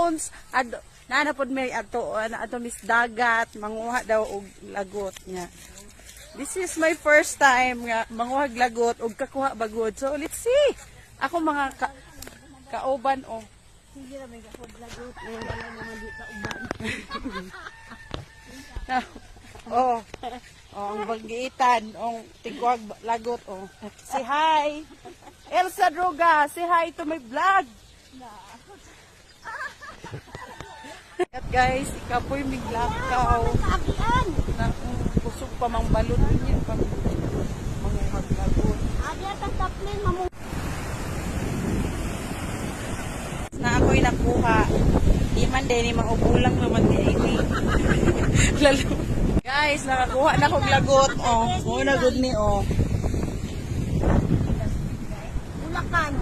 drones, nanapod may ato mis dagat, manguha daw og lagot niya. This is my first time nga manguha og lagot og kakuha bagod. So let's see. Ako mga kauban Sige ra may gahod lagot. Wala naman di kauban. ang bagitan, tigwag lagot, Say hi. Elsa Droga, say hi to my vlog. At guys, ikapoy miglakaw. Kaabian. Na kusog pa mang balon niya pag manguhag lagot. Adi ata taplin mamu. Na ako'y nakuha. Di man din, ni maubulang naman di ini. Lalo. Guys, nakakuha na kong lagot. Muna good ni Ulakan.